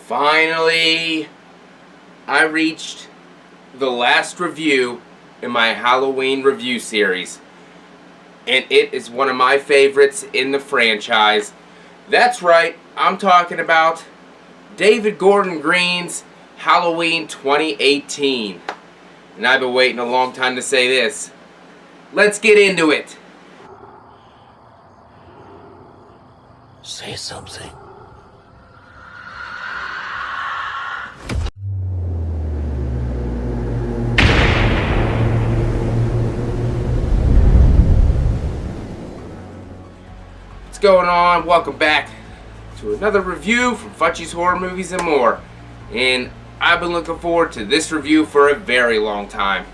Finally, I reached the last review in my Halloween review series. And it is one of my favorites in the franchise. That's right, I'm talking about David Gordon Green's Halloween 2018. And I've been waiting a long time to say this. Let's get into it. Say something. What's going on? Welcome back to another review from FACCI'S Horror Movies and More. And I've been looking forward to this review for a very long time.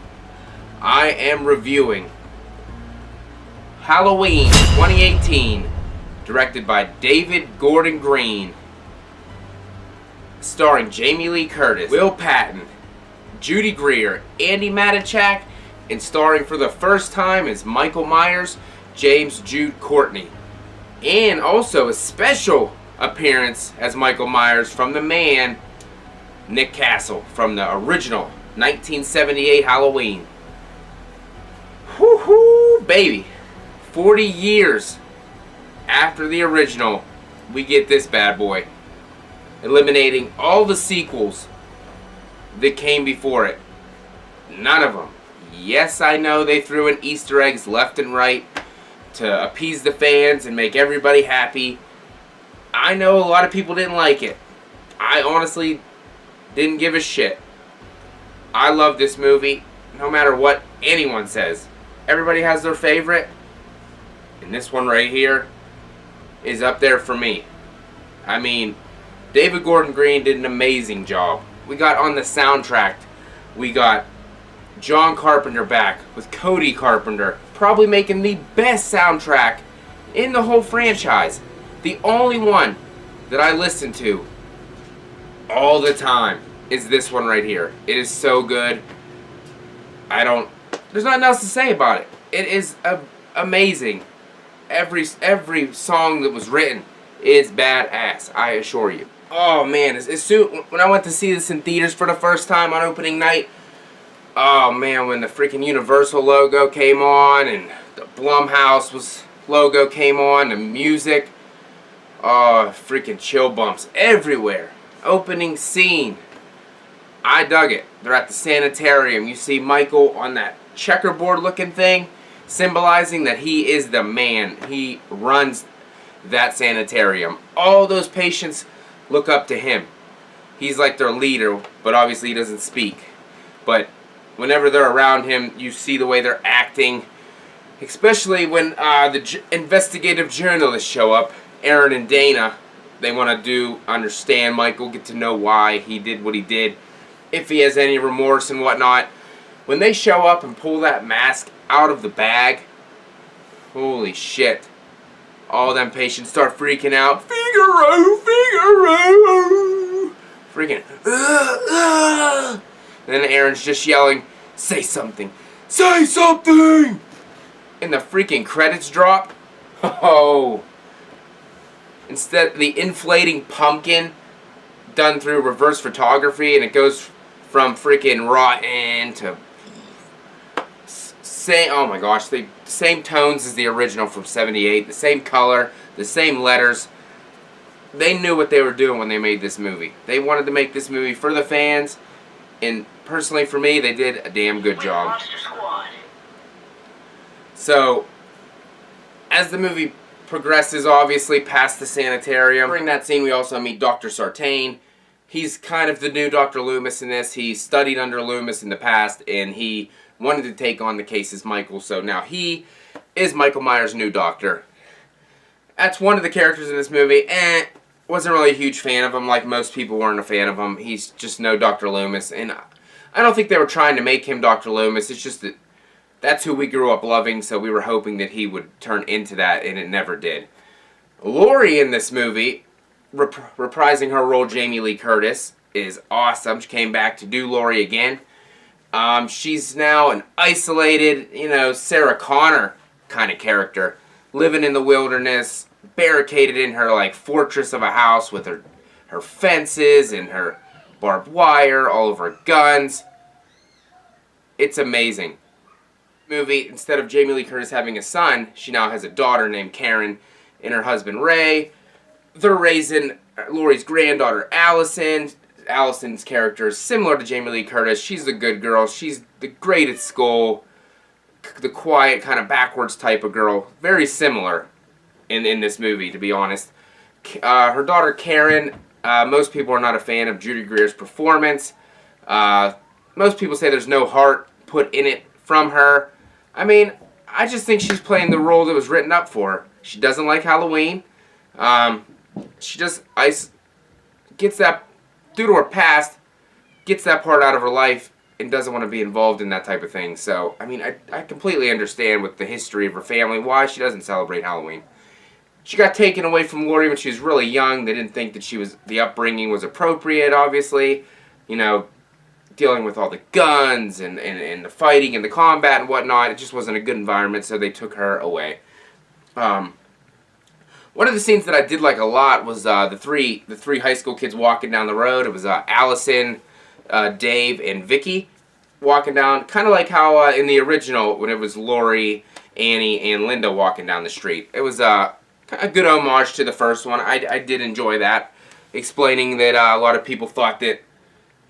I am reviewing Halloween 2018, directed by David Gordon Green, starring Jamie Lee Curtis, Will Patton, Judy Greer, Andy Matichak, and starring for the first time as Michael Myers, James Jude Courtney. And also a special appearance as Michael Myers from the man, Nick Castle, from the original 1978 Halloween. Whoo-hoo, baby. 40 years after the original, we get this bad boy, eliminating all the sequels that came before it. None of them. Yes, I know they threw in Easter eggs left and right to appease the fans and make everybody happy. I know a lot of people didn't like it. I honestly didn't give a shit. I love this movie, no matter what anyone says. Everybody has their favorite, and this one right here is up there for me. I mean, David Gordon Green did an amazing job. We got on the soundtrack, we got John Carpenter back with Cody Carpenter, probably making the best soundtrack in the whole franchise. The only one that I listen to all the time is this one right here. It is so good. There's nothing else to say about it. It is amazing. Every song that was written is badass, I assure you. Oh man, as soon when I went to see this in theaters for the first time on opening night, oh man, when the freaking Universal logo came on and the Blumhouse logo came on, the music, oh, freaking chill bumps everywhere. Opening scene, I dug it. They're at the sanitarium. You see Michael on that checkerboard looking thing, symbolizing that he is the man. He runs that sanitarium. All those patients look up to him. He's like their leader, but obviously he doesn't speak. But whenever they're around him, you see the way they're acting. Especially when the investigative journalists show up, Aaron and Dana. They want to understand Michael, get to know why he did what he did, if he has any remorse and whatnot. When they show up and pull that mask out of the bag, holy shit. All them patients start freaking out. Figaro, Figaro! Freaking, Then Aaron's just yelling, say something, say something! And the freaking credits drop. Oh. Instead, the inflating pumpkin done through reverse photography, and it goes from freaking rotten to oh my gosh, the same tones as the original from '78, the same color, the same letters. They knew what they were doing when they made this movie. They wanted to make this movie for the fans, and personally for me, they did a damn good job. So, as the movie progresses, obviously, past the sanitarium, during that scene we also meet Dr. Sartain. He's kind of the new Dr. Loomis in this. He studied under Loomis in the past, and he wanted to take on the case as Michael, so now he is Michael Myers' new doctor. That's one of the characters in this movie. Wasn't really a huge fan of him, like most people weren't a fan of him. He's just no Dr. Loomis, and I don't think they were trying to make him Dr. Loomis. It's just that that's who we grew up loving, so we were hoping that he would turn into that, and it never did. Laurie in this movie, reprising her role, Jamie Lee Curtis, is awesome. She came back to do Laurie again. She's now an isolated, Sarah Connor kind of character, living in the wilderness, barricaded in her, fortress of a house with her her fences and her barbed wire, all of her guns. It's amazing. Movie, instead of Jamie Lee Curtis having a son, she now has a daughter named Karen and her husband Ray. They're raising Laurie's granddaughter Allison. Allison's character is similar to Jamie Lee Curtis. She's the good girl. She's the great at school. The quiet, kind of backwards type of girl. Very similar in this movie, to be honest. Her daughter Karen, most people are not a fan of Judy Greer's performance. Most people say there's no heart put in it from her. I mean, I just think she's playing the role that was written up for her. She doesn't like Halloween. She just gets that, due to her past, gets that part out of her life and doesn't want to be involved in that type of thing. So, I mean, I completely understand with the history of her family why she doesn't celebrate Halloween. She got taken away from Laurie when she was really young. They didn't think that the upbringing was appropriate, obviously. You know, dealing with all the guns and the fighting and the combat and whatnot. It just wasn't a good environment, so they took her away. One of the scenes that I did like a lot was the three high school kids walking down the road. It was Allison, Dave, and Vicky walking down, kind of like how in the original when it was Laurie, Annie, and Linda walking down the street. It was a good homage to the first one. I did enjoy that, explaining that a lot of people thought that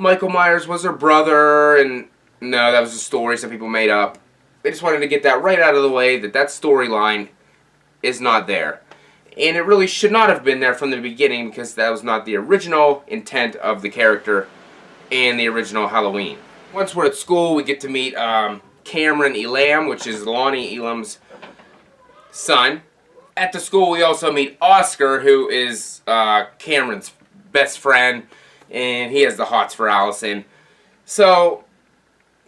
Michael Myers was her brother, and no, that was a story some people made up. They just wanted to get that right out of the way, that storyline is not there. And it really should not have been there from the beginning, because that was not the original intent of the character in the original Halloween. Once we're at school, we get to meet Cameron Elam, which is Lonnie Elam's son. At the school, we also meet Oscar, who is Cameron's best friend, and he has the hots for Allison. So,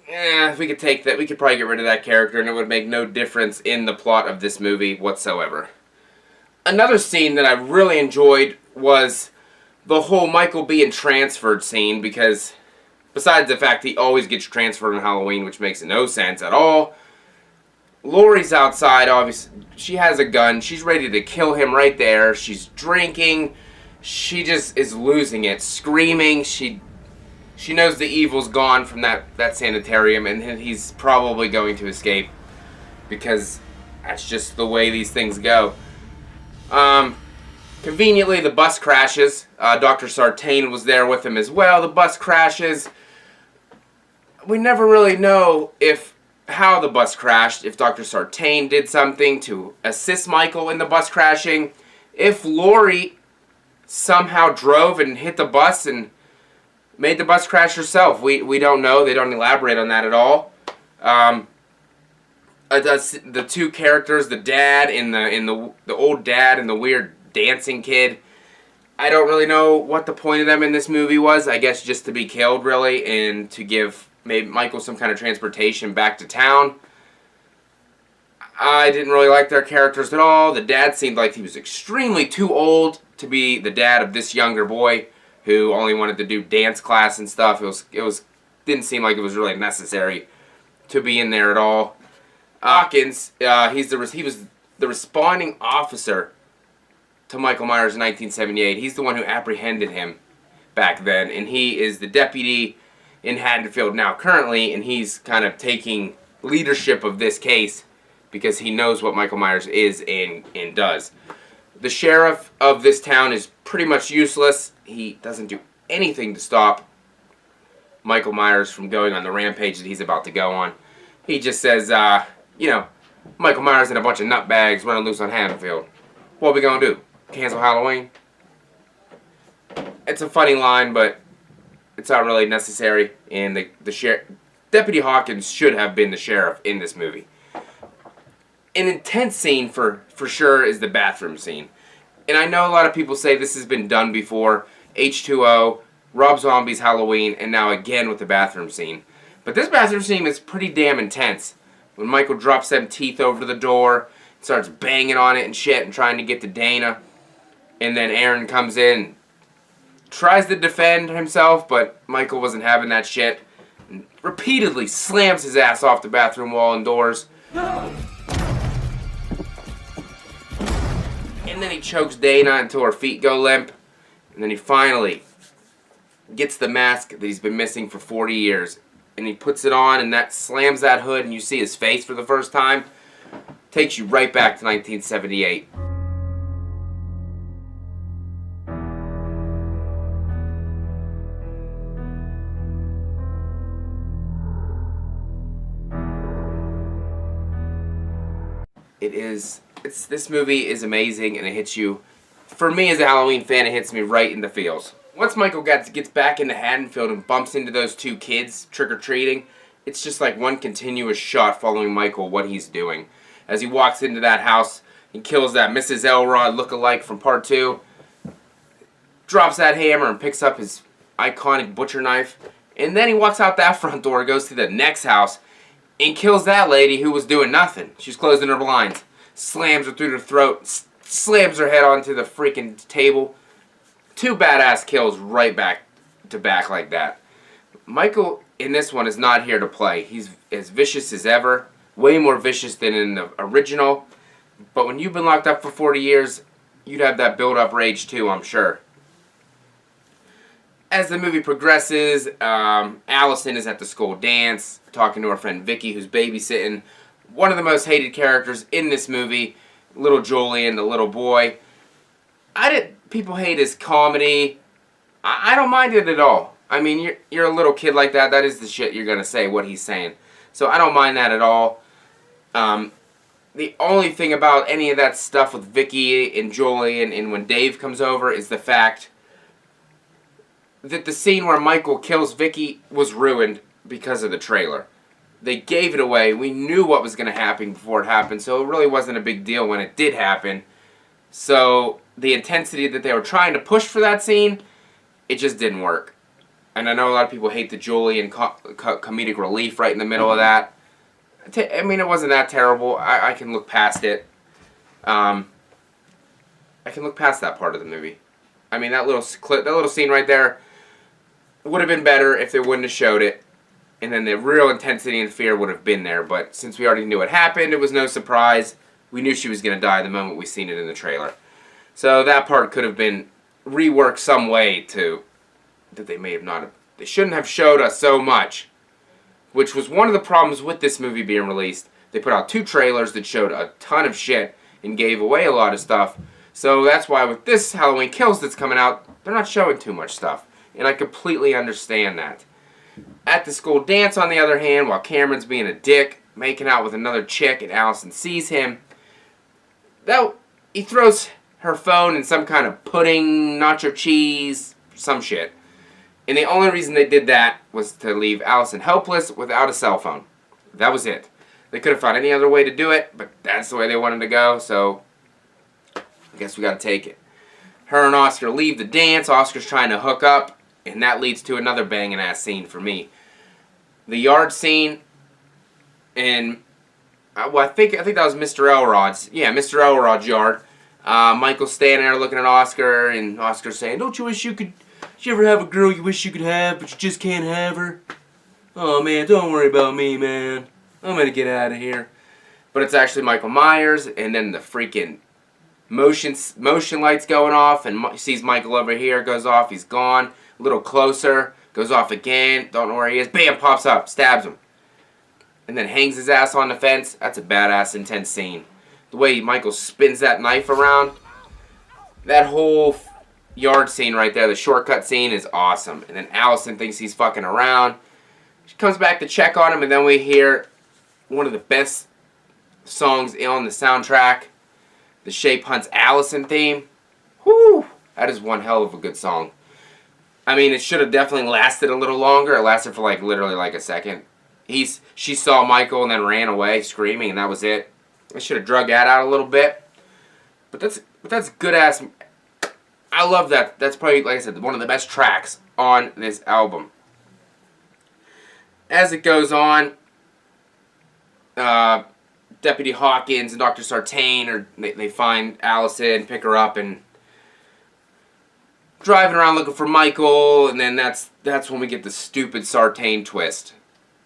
if we could take that, we could probably get rid of that character, and it would make no difference in the plot of this movie whatsoever. Another scene that I really enjoyed was the whole Michael being transferred scene, because besides the fact he always gets transferred on Halloween, which makes no sense at all, Laurie's outside, obviously. She has a gun. She's ready to kill him right there. She's drinking. She just is losing it, screaming. She knows the evil's gone from that sanitarium, and he's probably going to escape, because that's just the way these things go. Conveniently, the bus crashes. Dr. Sartain was there with him as well. The bus crashes. We never really know how the bus crashed, if Dr. Sartain did something to assist Michael in the bus crashing, if Laurie somehow drove and hit the bus and made the bus crash herself. We don't know. They don't elaborate on that at all. The two characters, the dad and the old dad and the weird dancing kid, I don't really know what the point of them in this movie was. I guess just to be killed, really, and to give maybe Michael some kind of transportation back to town. I didn't really like their characters at all. The dad seemed like he was extremely too old to be the dad of this younger boy who only wanted to do dance class and stuff. It didn't seem like it was really necessary to be in there at all. Hawkins, he was the responding officer to Michael Myers in 1978. He's the one who apprehended him back then, and he is the deputy in Haddonfield now currently, and he's kind of taking leadership of this case because he knows what Michael Myers is and does. The sheriff of this town is pretty much useless. He doesn't do anything to stop Michael Myers from going on the rampage that he's about to go on. He just says, Michael Myers and a bunch of nutbags running loose on Haddonfield. What are we gonna do? Cancel Halloween? It's a funny line, but it's not really necessary. And the Deputy Hawkins should have been the sheriff in this movie. An intense scene for sure is the bathroom scene. And I know a lot of people say this has been done before. H2O, Rob Zombie's Halloween, and now again with the bathroom scene. But this bathroom scene is pretty damn intense. When Michael drops them teeth over the door, starts banging on it and shit and trying to get to Dana. And then Aaron comes in, tries to defend himself, but Michael wasn't having that shit. And repeatedly slams his ass off the bathroom wall and doors. And then he chokes Dana until her feet go limp. And then he finally gets the mask that he's been missing for 40 years. And he puts it on, and that slams that hood, and you see his face for the first time. Takes you right back to 1978. This movie is amazing, and it hits you. For me, as a Halloween fan, it hits me right in the feels. Once Michael gets back into Haddonfield and bumps into those two kids trick-or-treating, it's just like one continuous shot following Michael, what he's doing. As he walks into that house and kills that Mrs. Elrod look-alike from Part 2, drops that hammer and picks up his iconic butcher knife, and then he walks out that front door, goes to the next house, and kills that lady who was doing nothing. She's closing her blinds. Slams her through the throat, slams her head onto the freaking table. Two badass kills right back to back like that. Michael in this one is not here to play. He's as vicious as ever. Way more vicious than in the original. But when you've been locked up for 40 years, you'd have that build-up rage too, I'm sure. As the movie progresses, Allison is at the school dance, talking to her friend Vicky, who's babysitting. One of the most hated characters in this movie, little Julian, the little boy. People hate his comedy. I don't mind it at all. I mean, you're a little kid like that. That is the shit you're gonna say, what he's saying. So I don't mind that at all. The only thing about any of that stuff with Vicky and Julian and when Dave comes over is the fact that the scene where Michael kills Vicky was ruined because of the trailer. They gave it away. We knew what was going to happen before it happened, so it really wasn't a big deal when it did happen. So the intensity that they were trying to push for that scene, it just didn't work. And I know a lot of people hate the Julian comedic relief right in the middle of that. I mean, it wasn't that terrible. I can look past it. I can look past that part of the movie. I mean, that little clip, that little scene right there would have been better if they wouldn't have showed it. And then the real intensity and fear would have been there. But since we already knew it happened, it was no surprise. We knew she was going to die the moment we seen it in the trailer. So that part could have been reworked some way to... that they may have not... They shouldn't have showed us so much. Which was one of the problems with this movie being released. They put out 2 trailers that showed a ton of shit and gave away a lot of stuff. So that's why with this Halloween Kills that's coming out, they're not showing too much stuff. And I completely understand that. At the school dance, on the other hand, while Cameron's being a dick, making out with another chick, and Allison sees him, he throws her phone in some kind of pudding, nacho cheese, some shit. And the only reason they did that was to leave Allison helpless without a cell phone. That was it. They could have found any other way to do it, but that's the way they wanted to go, so I guess we got to take it. Her and Oscar leave the dance. Oscar's trying to hook up, and that leads to another banging-ass scene for me. The yard scene, and well, I think that was Mr. Elrod's. Yeah, Mr. Elrod's yard. Michael's standing there looking at Oscar, and Oscar's saying, "Don't you wish you could? Did you ever have a girl you wish you could have, but you just can't have her? Oh man, don't worry about me, man. I'm gonna get out of here." But it's actually Michael Myers, and then the freaking motion lights going off, and sees Michael over here, goes off, he's gone. A little closer, goes off again, don't know where he is, bam, pops up, stabs him. And then hangs his ass on the fence. That's a badass, intense scene. The way Michael spins that knife around, that whole yard scene right there, the shortcut scene, is awesome. And then Allison thinks he's fucking around. She comes back to check on him, and then we hear one of the best songs on the soundtrack, the Shape Hunts Allison theme. Whew! That is one hell of a good song. I mean, it should have definitely lasted a little longer. It lasted for like literally like a second. She saw Michael and then ran away screaming, and that was it. I should have drug that out a little bit. But that's good ass. I love that. That's probably, like I said, one of the best tracks on this album. As it goes on, Deputy Hawkins and Dr. Sartain, they find Allison, pick her up, and driving around looking for Michael, and then that's when we get the stupid Sartain twist.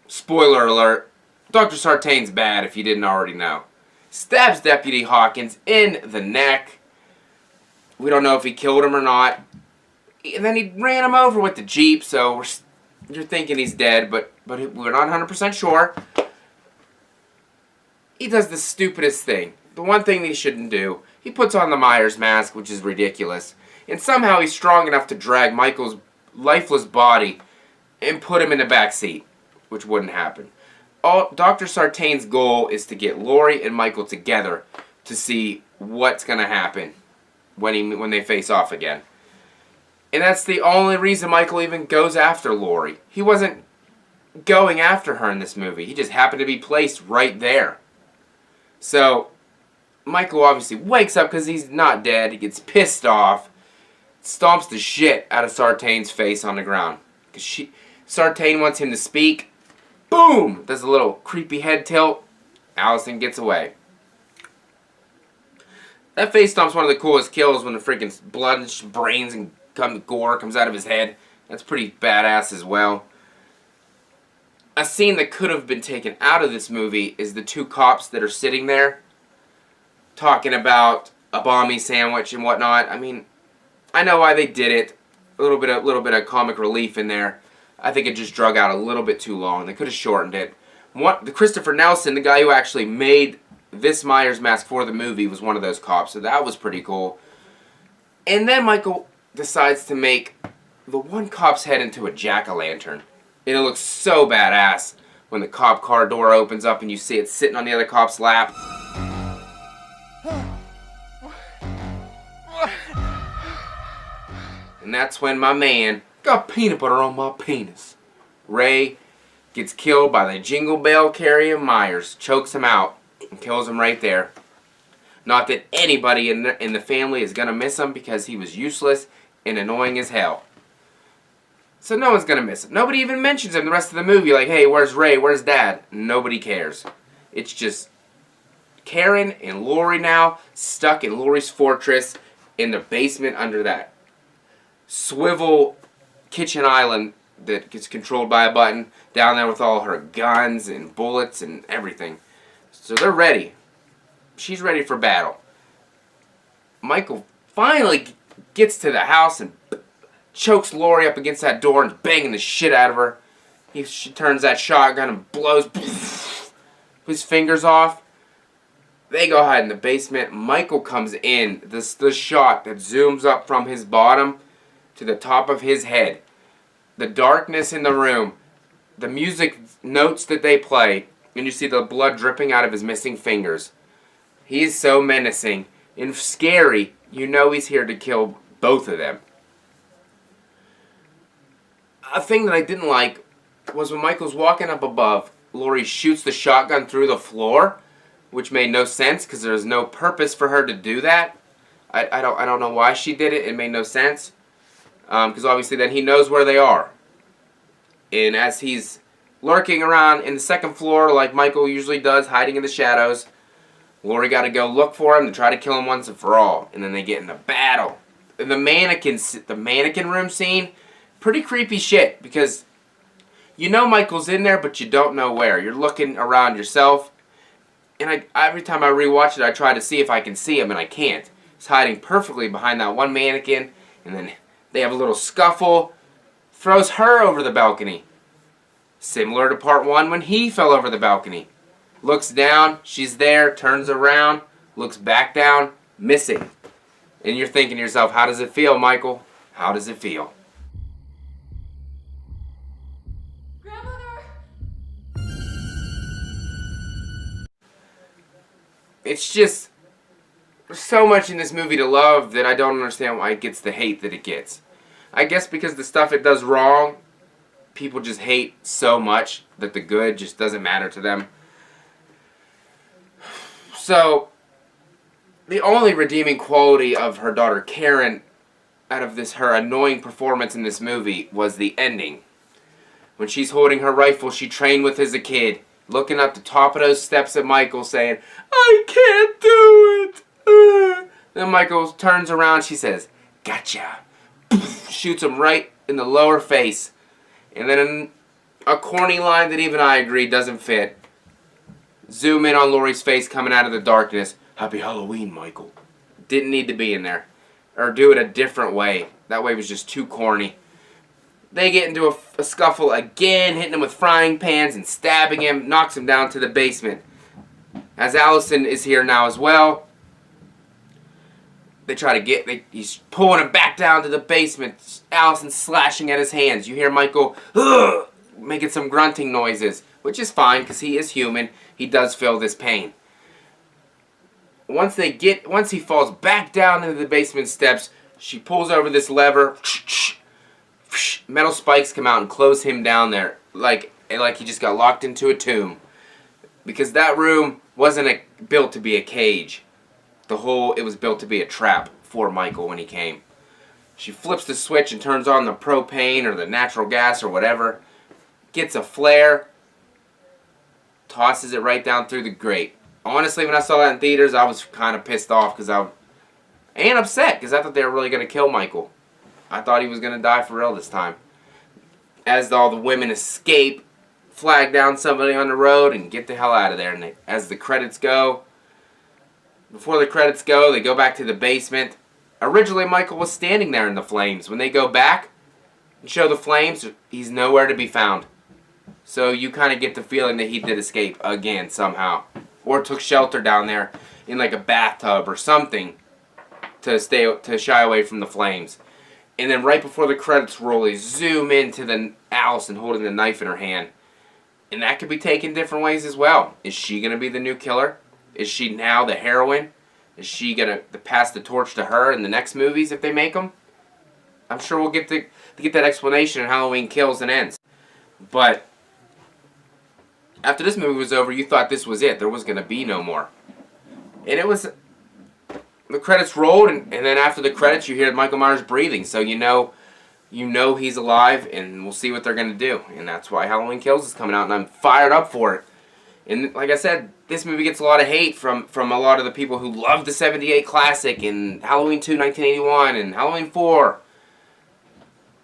Spoiler alert, Dr. Sartain's bad if you didn't already know. Stabs Deputy Hawkins in the neck. We don't know if he killed him or not. And then he ran him over with the Jeep, so you're thinking he's dead, but we're not 100% sure. He does the stupidest thing. The one thing that he shouldn't do. He puts on the Myers mask, which is ridiculous. And somehow he's strong enough to drag Michael's lifeless body and put him in the back seat, which wouldn't happen. Dr. Sartain's goal is to get Laurie and Michael together to see what's going to happen when they face off again. And that's the only reason Michael even goes after Laurie. He wasn't going after her in this movie. He just happened to be placed right there. So, Michael obviously wakes up because he's not dead. He gets pissed off. Stomps the shit out of Sartain's face on the ground. Because Sartain wants him to speak. Boom! Does a little creepy head tilt. Allison gets away. That face stomp's one of the coolest kills when the freaking blood and brains and gore comes out of his head. That's pretty badass as well. A scene that could have been taken out of this movie is the two cops that are sitting there talking about a bomby sandwich and whatnot. I mean, I know why they did it. A little bit of comic relief in there. I think it just drug out a little bit too long. They could have shortened it. The Christopher Nelson, the guy who actually made this Myers mask for the movie, was one of those cops, so that was pretty cool. And then Michael decides to make the one cop's head into a jack-o'-lantern. And it looks so badass when the cop car door opens up and you see it sitting on the other cop's lap. And that's when my man got peanut butter on my penis. Ray gets killed by the jingle bell carrying Myers, chokes him out, and kills him right there. Not that anybody in the family is going to miss him because he was useless and annoying as hell. So no one's going to miss him. Nobody even mentions him the rest of the movie. Like, hey, where's Ray? Where's Dad? Nobody cares. It's just Karen and Laurie now stuck in Laurie's fortress in the basement under that swivel kitchen island that gets controlled by a button, down there with all her guns and bullets and everything. So they're ready. She's ready for battle. Michael finally gets to the house and chokes Laurie up against that door and is banging the shit out of her. She turns that shotgun and blows his fingers off. They go hide in the basement. Michael comes in. The shot that zooms up from his bottom to the top of his head. The darkness in the room. The music notes that they play. And you see the blood dripping out of his missing fingers. He's so menacing and scary. You know he's here to kill both of them. A thing that I didn't like was when Michael's walking up above, Laurie shoots the shotgun through the floor, which made no sense because there's no purpose for her to do that. I don't know why she did it. It made no sense. Because obviously then he knows where they are. And as he's lurking around in the second floor like Michael usually does, hiding in the shadows, Laurie got to go look for him to try to kill him once and for all. And then they get in a battle. And the mannequin room scene, pretty creepy shit. Because you know Michael's in there, but you don't know where. You're looking around yourself. And every time I rewatch it, I try to see if I can see him, and I can't. He's hiding perfectly behind that one mannequin. And then they have a little scuffle. Throws her over the balcony. Similar to part one when he fell over the balcony. Looks down, she's there, turns around, looks back down, missing. And you're thinking to yourself, how does it feel, Michael? How does it feel? Grandmother! It's just, there's so much in this movie to love that I don't understand why it gets the hate that it gets. I guess because the stuff it does wrong, people just hate so much that the good just doesn't matter to them. So, the only redeeming quality of her daughter Karen out of her annoying performance in this movie was the ending. When she's holding her rifle she trained with as a kid, looking up the top of those steps at Michael saying, I can't do it! Then Michael turns around, she says, gotcha! Shoots him right in the lower face. And then a corny line that even I agree doesn't fit. Zoom in on Laurie's face coming out of the darkness. Happy Halloween, Michael. Didn't need to be in there. or do it a different way. That way was just too corny. They get into a scuffle again, hitting him with frying pans and stabbing him, knocks him down to the basement. As Allison is here now as well, they try to he's pulling him back down to the basement. Allison's slashing at his hands. You hear Michael, ugh, making some grunting noises, which is fine because he is human. He does feel this pain. Once he falls back down into the basement steps, she pulls over this lever. Metal spikes come out and close him down there like he just got locked into a tomb. Because that room wasn't built to be a cage. It was built to be a trap for Michael when he came. She flips the switch and turns on the propane or the natural gas or whatever. Gets a flare. Tosses it right down through the grate. Honestly, when I saw that in theaters, I was kind of pissed off and upset because I thought they were really going to kill Michael. I thought he was going to die for real this time. As all the women escape, flag down somebody on the road, and get the hell out of there. And as the credits go, before the credits go, they go back to the basement. Originally, Michael was standing there in the flames. When they go back and show the flames, he's nowhere to be found. So you kind of get the feeling that he did escape again somehow. Or took shelter down there in like a bathtub or something to shy away from the flames. And then right before the credits roll, they zoom into the Allison holding the knife in her hand. And that could be taken different ways as well. Is she going to be the new killer? Is she now the heroine? Is she going to pass the torch to her in the next movies if they make them? I'm sure we'll get to get that explanation in Halloween Kills and Ends. But after this movie was over, you thought this was it. There was going to be no more. And it was... The credits rolled, and then after the credits, you hear Michael Myers breathing. So you know he's alive, and we'll see what they're going to do. And that's why Halloween Kills is coming out, and I'm fired up for it. And like I said, this movie gets a lot of hate from a lot of the people who love the 78 classic, and Halloween 2, 1981, and Halloween 4.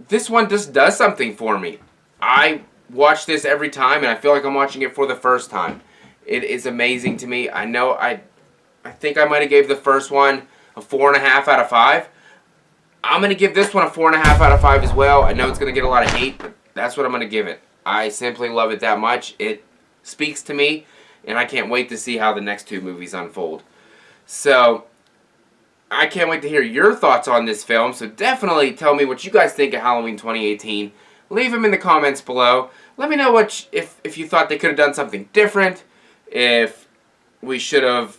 This one just does something for me. I watch this every time, and I feel like I'm watching it for the first time. It is amazing to me. I know I think I might have gave the first one a 4.5 out of 5. I'm going to give this one a 4.5 out of 5 as well. I know it's going to get a lot of hate, but that's what I'm going to give it. I simply love it that much. It speaks to me, and I can't wait to see how the next two movies unfold. So, I can't wait to hear your thoughts on this film, so definitely tell me what you guys think of Halloween 2018. Leave them in the comments below. Let me know if you thought they could have done something different, if they should have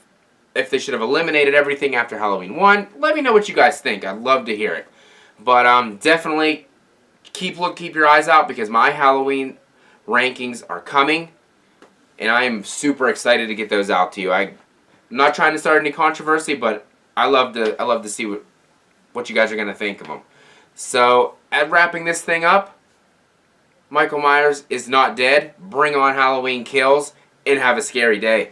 eliminated everything after Halloween 1. Let me know what you guys think. I'd love to hear it. But definitely keep your eyes out because my Halloween rankings are coming. And I am super excited to get those out to you. I'm not trying to start any controversy, but I love to see what you guys are going to think of them. So, at wrapping this thing up, Michael Myers is not dead. Bring on Halloween Kills and have a scary day.